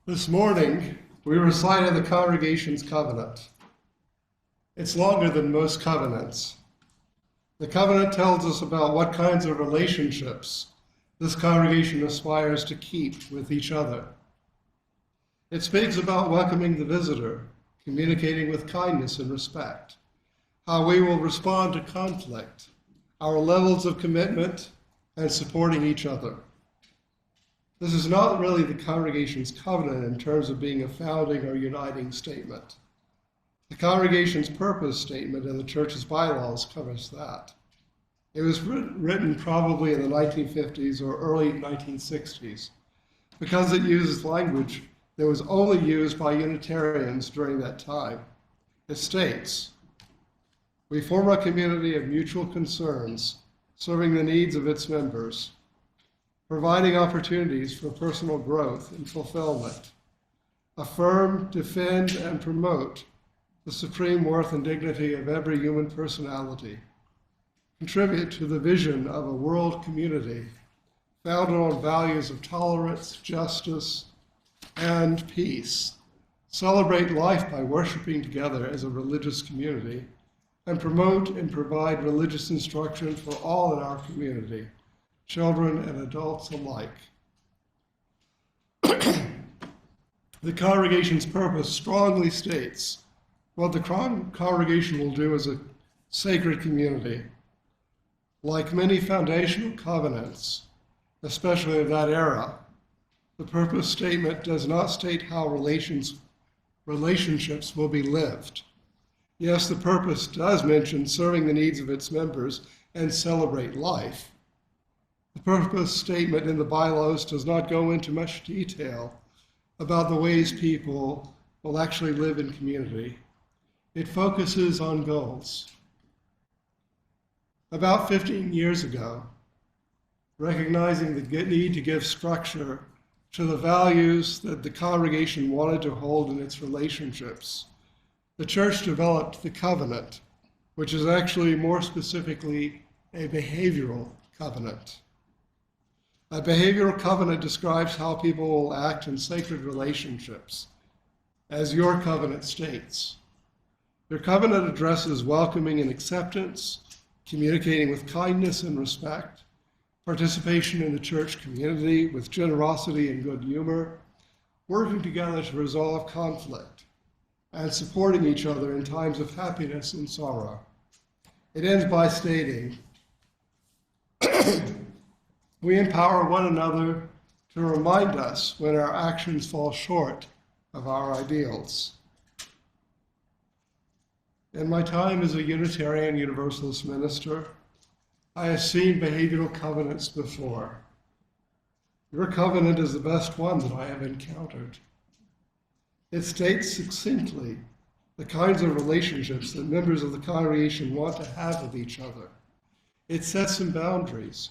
This morning, we recited the congregation's covenant. It's longer than most covenants. The covenant tells us about what kinds of relationships this congregation aspires to keep with each other. It speaks about welcoming the visitor, communicating with kindness and respect, how we will respond to conflict, our levels of commitment, and supporting each other. This is not really the congregation's covenant in terms of being a founding or uniting statement. The congregation's purpose statement in the church's bylaws covers that. It was written probably in the 1950s or early 1960s because it uses language that was only used by Unitarians during that time. It states, "We form a community of mutual concerns, serving the needs of its members, providing opportunities for personal growth and fulfillment, affirm, defend, and promote the supreme worth and dignity of every human personality, contribute to the vision of a world community founded on values of tolerance, justice, and peace, celebrate life by worshiping together as a religious community, and promote and provide religious instruction for all in our community, children and adults alike." The congregation's purpose strongly states what the congregation will do as a sacred community. Like many foundational covenants, especially of that era, the purpose statement does not state how relationships will be lived. Yes, the purpose does mention serving the needs of its members and celebrate life. The purpose statement in the bylaws does not go into much detail about the ways people will actually live in community. It focuses on goals. About 15 years ago, recognizing the need to give structure to the values that the congregation wanted to hold in its relationships, the church developed the covenant, which is actually more specifically a behavioral covenant. A behavioral covenant describes how people will act in sacred relationships, as your covenant states. Your covenant addresses welcoming and acceptance, communicating with kindness and respect, participation in the church community with generosity and good humor, working together to resolve conflict, and supporting each other in times of happiness and sorrow. It ends by stating, "We empower one another to remind us when our actions fall short of our ideals." In my time as a Unitarian Universalist minister, I have seen behavioral covenants before. Your covenant is the best one that I have encountered. It states succinctly the kinds of relationships that members of the congregation want to have with each other. It sets some boundaries.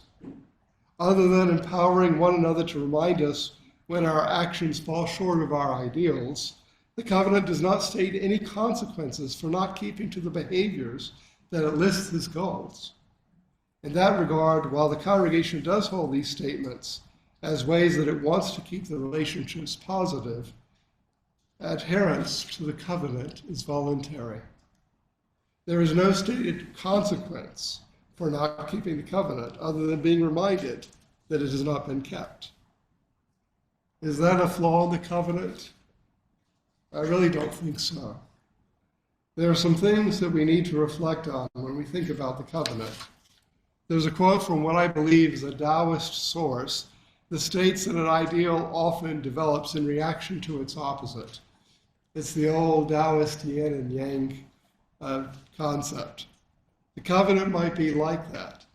Other than empowering one another to remind us when our actions fall short of our ideals, the covenant does not state any consequences for not keeping to the behaviors that it lists as goals. In that regard, while the congregation does hold these statements as ways that it wants to keep the relationships positive, adherence to the covenant is voluntary. There is no stated consequence for not keeping the covenant other than being reminded that it has not been kept. Is that a flaw in the covenant? I really don't think so. There are some things that we need to reflect on when we think about the covenant. There's a quote from what I believe is a Taoist source that states that an ideal often develops in reaction to its opposite. It's the old Taoist yin and yang concept. The covenant might be like that.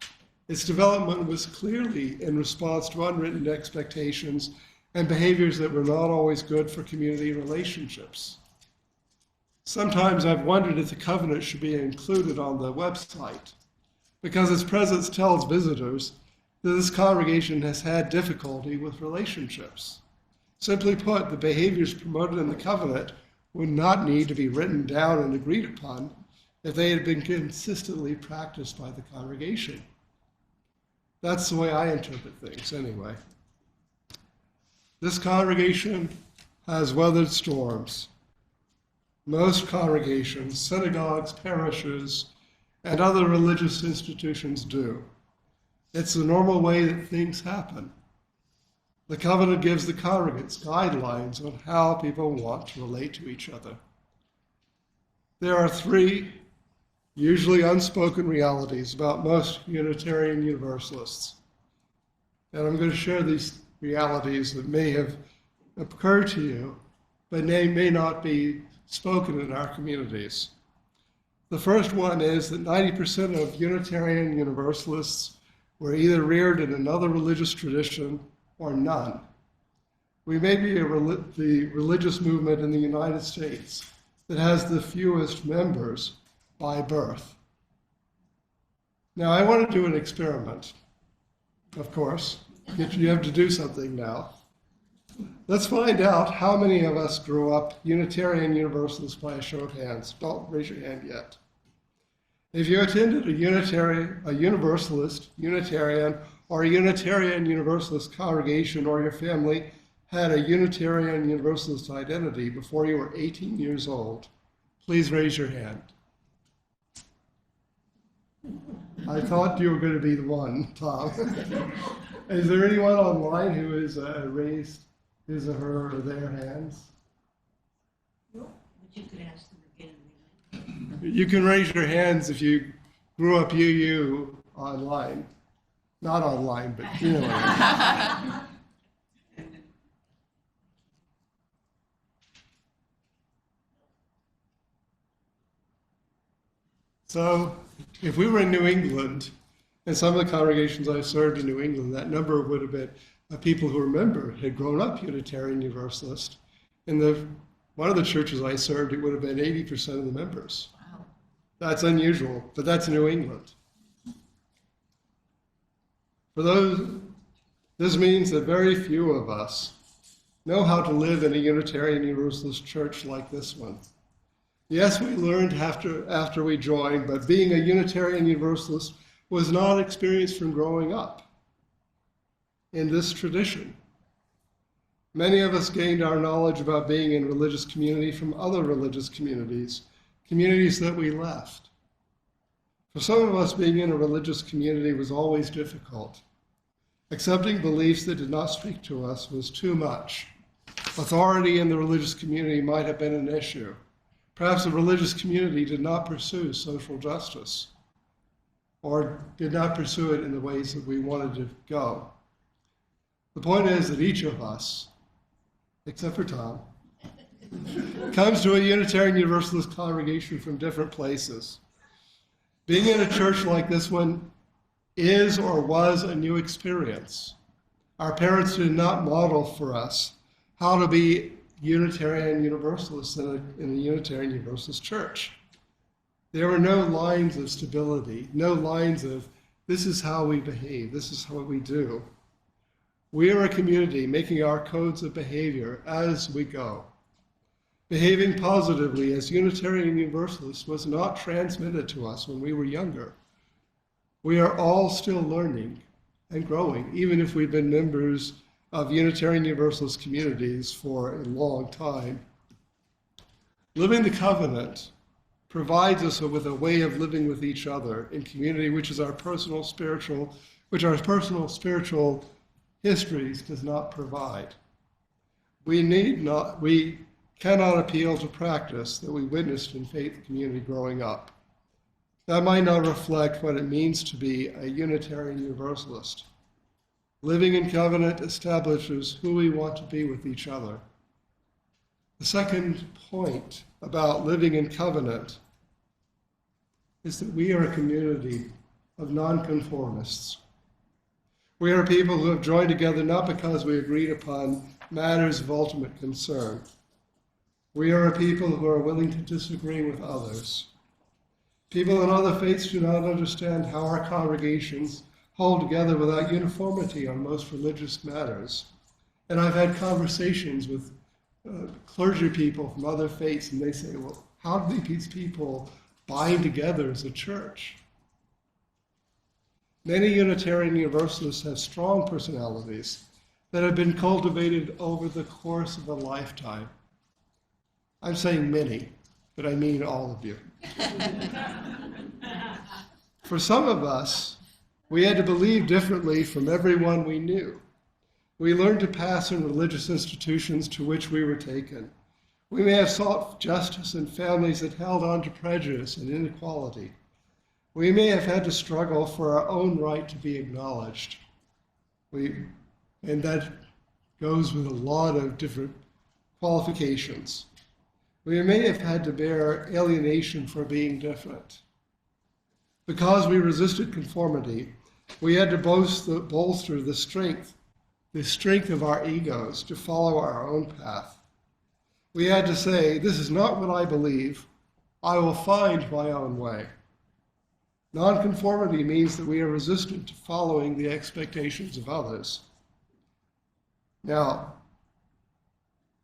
Its development was clearly in response to unwritten expectations and behaviors that were not always good for community relationships. Sometimes I've wondered if the covenant should be included on the website, because its presence tells visitors that this congregation has had difficulty with relationships. Simply put, the behaviors promoted in the covenant would not need to be written down and agreed upon if they had been consistently practiced by the congregation. That's the way I interpret things anyway. This congregation has weathered storms. Most congregations, synagogues, parishes, and other religious institutions do. It's the normal way that things happen. The covenant gives the congregants guidelines on how people want to relate to each other. There are three usually unspoken realities about most Unitarian Universalists. And I'm going to share these realities that may have occurred to you, but they may not be spoken in our communities. The first one is that 90% of Unitarian Universalists were either reared in another religious tradition or none. We may be the religious movement in the United States that has the fewest members by birth. Now, I want to do an experiment, of course. You have to do something now. Let's find out how many of us grew up Unitarian Universalists by a show of hands. Don't raise your hand yet. If you attended a Universalist, Unitarian, or a Unitarian Universalist congregation, or your family had a Unitarian Universalist identity before you were 18 years old, please raise your hand. I thought you were going to be the one, Tom. Is there anyone online who has raised his or her or their hands? No, but you could ask them again. You can raise your hands if you grew up UU online. Not online, but you know. So if we were in New England, and some of the congregations I served in New England, that number would have been people who remember had grown up Unitarian Universalist. In one of the churches I served, it would have been 80% of the members. Wow. That's unusual, but that's New England. For those, this means that very few of us know how to live in a Unitarian Universalist church like this one. Yes, we learned after we joined, but being a Unitarian Universalist was not experienced from growing up in this tradition. Many of us gained our knowledge about being in religious community from other religious communities that we left. For some of us, being in a religious community was always difficult. Accepting beliefs that did not speak to us was too much. Authority in the religious community might have been an issue. Perhaps the religious community did not pursue social justice or did not pursue it in the ways that we wanted to go. The point is that each of us, except for Tom, comes to a Unitarian Universalist congregation from different places. Being in a church like this one is or was a new experience. Our parents did not model for us how to be Unitarian Universalists in a Unitarian Universalist church. There were no lines of stability, no lines of this is how we behave, this is what we do. We are a community making our codes of behavior as we go. Behaving positively as Unitarian Universalists was not transmitted to us when we were younger. We are all still learning and growing, even if we've been members of Unitarian Universalist communities for a long time. Living the covenant provides us with a way of living with each other in community, which our personal spiritual histories does not provide. We cannot appeal to practice that we witnessed in faith community growing up. That might not reflect what it means to be a Unitarian Universalist. Living in covenant establishes who we want to be with each other. The second point about living in covenant is that we are a community of nonconformists. We are people who have joined together not because we agreed upon matters of ultimate concern. We are a people who are willing to disagree with others. People in other faiths do not understand how our congregations hold together without uniformity on most religious matters. And I've had conversations with clergy people from other faiths, and they say, well, how do these people bind together as a church? Many Unitarian Universalists have strong personalities, that have been cultivated over the course of a lifetime. I'm saying many, but I mean all of you. For some of us, we had to believe differently from everyone we knew. We learned to pass in religious institutions to which we were taken. We may have sought justice in families that held on to prejudice and inequality. We may have had to struggle for our own right to be acknowledged. And that goes with a lot of different qualifications. We may have had to bear alienation for being different. Because we resisted conformity, we had to bolster the strength of our egos to follow our own path. We had to say, this is not what I believe. I will find my own way. Nonconformity means that we are resistant to following the expectations of others. Now,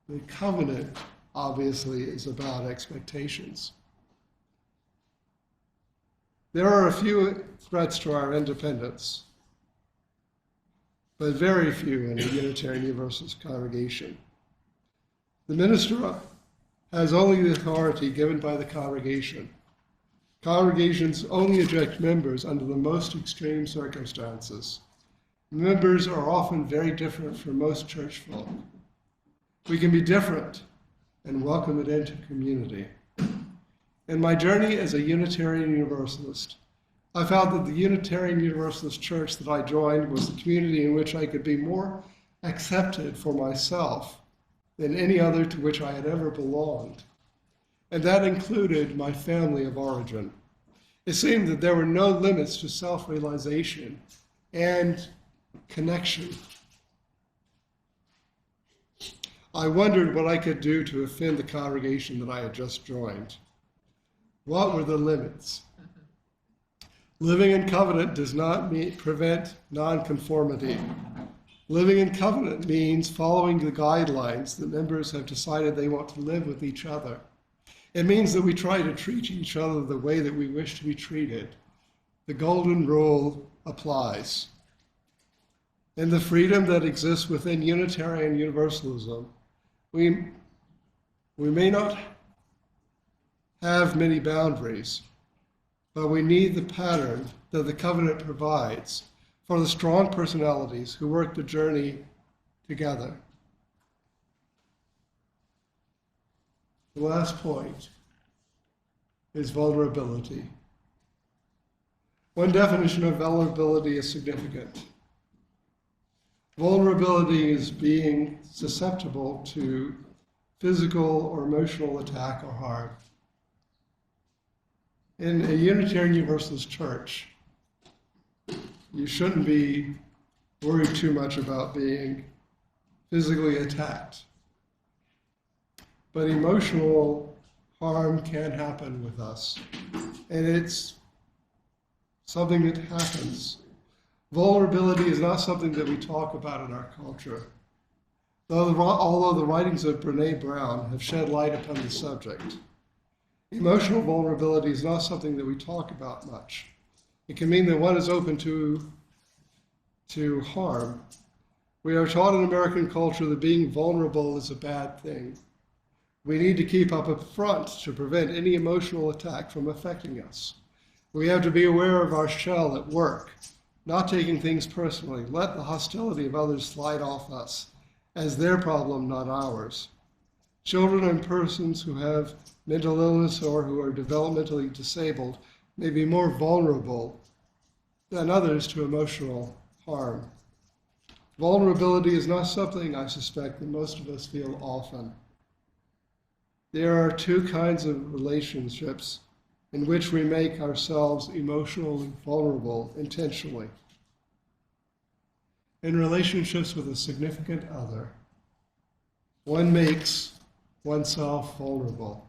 the covenant obviously is about expectations. There are a few threats to our independence, but very few in a Unitarian Universalist congregation. The minister has only the authority given by the congregation. Congregations only eject members under the most extreme circumstances. Members are often very different from most church folk. We can be different and welcome it into community. In my journey as a Unitarian Universalist, I found that the Unitarian Universalist church that I joined was the community in which I could be more accepted for myself than any other to which I had ever belonged. And that included my family of origin. It seemed that there were no limits to self-realization and connection. I wondered what I could do to offend the congregation that I had just joined. What were the limits? Living in covenant does not prevent nonconformity. Living in covenant means following the guidelines that members have decided they want to live with each other. It means that we try to treat each other the way that we wish to be treated. The golden rule applies. In the freedom that exists within Unitarian Universalism, we may not have many boundaries, but we need the pattern that the covenant provides for the strong personalities who work the journey together. The last point is vulnerability. One definition of vulnerability is significant. Vulnerability is being susceptible to physical or emotional attack or harm. In a Unitarian Universalist church, you shouldn't be worried too much about being physically attacked. But emotional harm can happen with us, and it's something that happens. Vulnerability is not something that we talk about in our culture, although the writings of Brené Brown have shed light upon the subject. Emotional vulnerability is not something that we talk about much. It can mean that one is open to harm. We are taught in American culture that being vulnerable is a bad thing. We need to keep up a front to prevent any emotional attack from affecting us. We have to be aware of our shell at work, not taking things personally. Let the hostility of others slide off us as their problem, not ours. Children and persons who have mental illness or who are developmentally disabled may be more vulnerable than others to emotional harm. Vulnerability is not something I suspect that most of us feel often. There are two kinds of relationships in which we make ourselves emotionally vulnerable intentionally. In relationships with a significant other, one makes oneself vulnerable.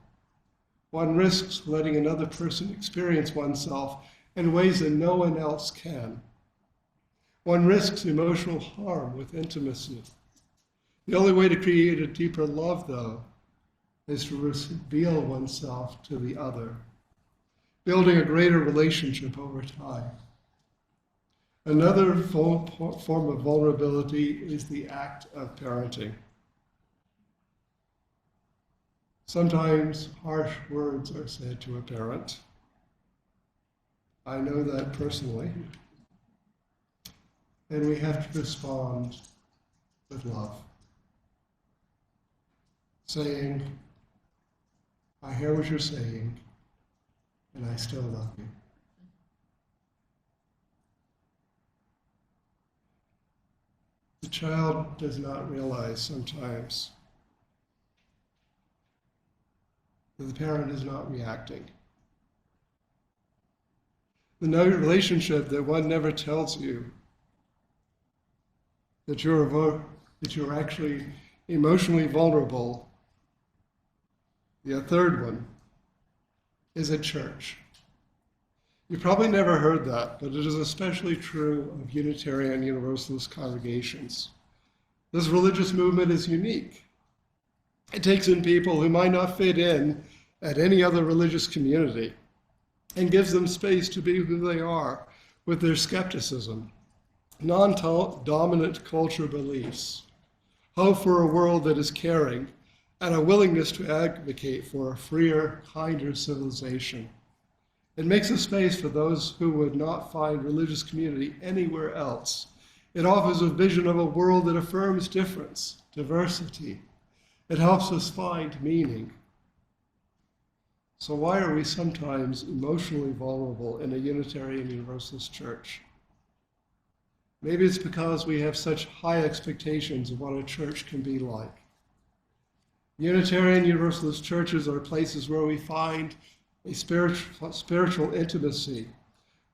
One risks letting another person experience oneself in ways that no one else can. One risks emotional harm with intimacy. The only way to create a deeper love, though, is to reveal oneself to the other, building a greater relationship over time. Another form of vulnerability is the act of parenting. Sometimes harsh words are said to a parent. I know that personally. And we have to respond with love, saying, I hear what you're saying, and I still love you. The child does not realize sometimes that the parent is not reacting. The relationship that one never tells you that you're actually emotionally vulnerable. The third one is at church. You probably never heard that, but it is especially true of Unitarian Universalist congregations. This religious movement is unique. It takes in people who might not fit in at any other religious community and gives them space to be who they are with their skepticism, non-dominant culture beliefs, hope for a world that is caring, and a willingness to advocate for a freer, kinder civilization. It makes a space for those who would not find religious community anywhere else. It offers a vision of a world that affirms difference, diversity. It helps us find meaning. So why are we sometimes emotionally vulnerable in a Unitarian Universalist church? Maybe it's because we have such high expectations of what a church can be like. Unitarian Universalist churches are places where we find a spiritual intimacy,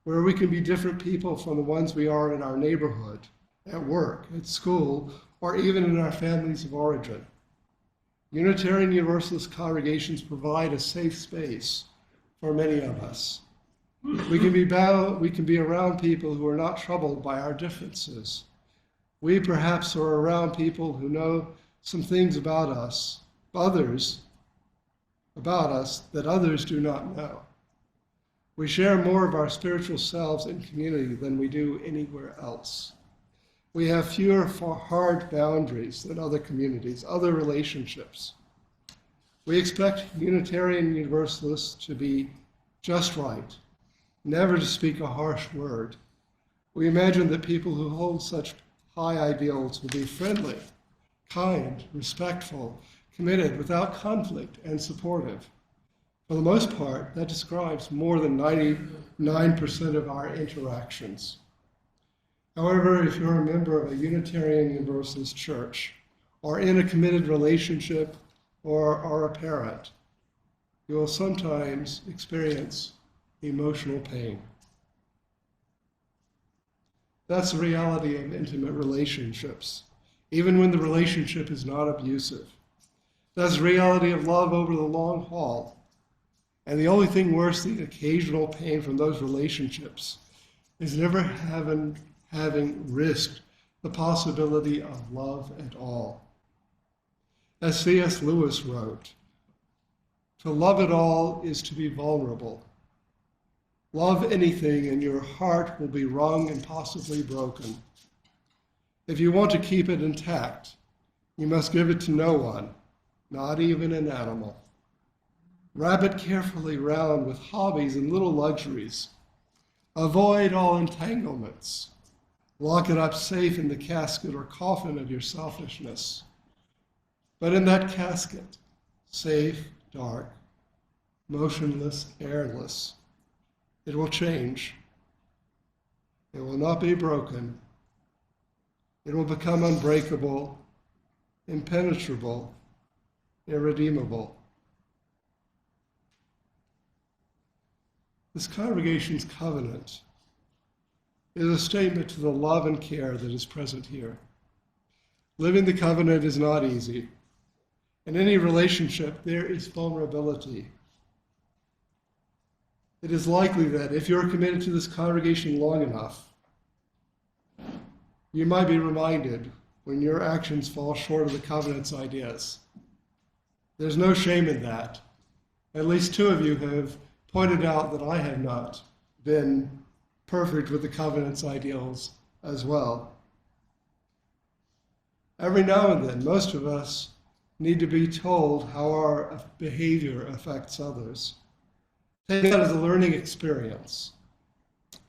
where we can be different people from the ones we are in our neighborhood, at work, at school, or even in our families of origin. Unitarian Universalist congregations provide a safe space for many of us. We can be around people who are not troubled by our differences. We perhaps are around people who know some things about us, that others do not know. We share more of our spiritual selves in community than we do anywhere else. We have fewer hard boundaries than other communities, other relationships. We expect Unitarian Universalists to be just right, never to speak a harsh word. We imagine that people who hold such high ideals will be friendly, kind, respectful, committed, without conflict, and supportive. For the most part, that describes more than 99% of our interactions. However, if you're a member of a Unitarian Universalist church, or in a committed relationship, or are a parent, you will sometimes experience emotional pain. That's the reality of intimate relationships, even when the relationship is not abusive. That's the reality of love over the long haul. And the only thing worse than occasional pain from those relationships is never having risked the possibility of love at all. As C.S. Lewis wrote, to love at all is to be vulnerable. Love anything and your heart will be wrung and possibly broken. If you want to keep it intact, you must give it to no one, not even an animal. Wrap it carefully round with hobbies and little luxuries. Avoid all entanglements. Lock it up safe in the casket or coffin of your selfishness. But in that casket, safe, dark, motionless, airless, it will change. It will not be broken. It will become unbreakable, impenetrable, irredeemable. This congregation's covenant is a statement to the love and care that is present here. Living the covenant is not easy. In any relationship, there is vulnerability. It is likely that if you're committed to this congregation long enough, you might be reminded when your actions fall short of the covenant's ideas. There's no shame in that. At least two of you have pointed out that I have not been perfect with the covenant's ideals as well. Every now and then, most of us need to be told how our behavior affects others. Take that as a learning experience,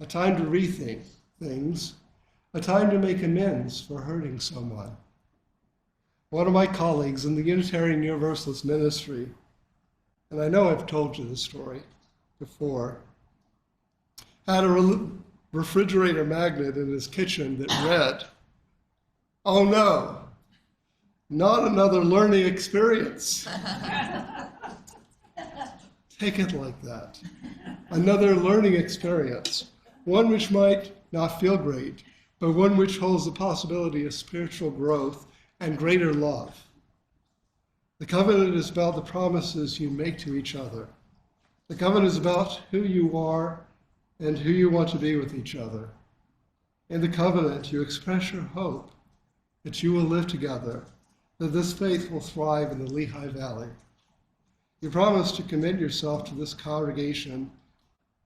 a time to rethink things, a time to make amends for hurting someone. One of my colleagues in the Unitarian Universalist ministry, and I know I've told you this story before, had a refrigerator magnet in his kitchen that read, "Oh no, not another learning experience." Take it like that. Another learning experience, one which might not feel great, but one which holds the possibility of spiritual growth and greater love. The covenant is about the promises you make to each other. The covenant is about who you are and who you want to be with each other. In the covenant, you express your hope that you will live together, that this faith will thrive in the Lehigh Valley. You promise to commit yourself to this congregation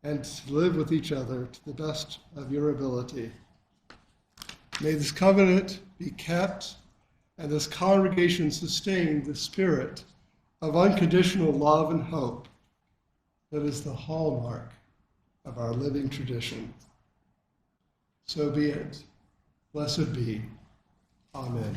and to live with each other to the best of your ability. May this covenant be kept and this congregation sustain the spirit of unconditional love and hope that is the hallmark of our living tradition. So be it. Blessed be. Amen.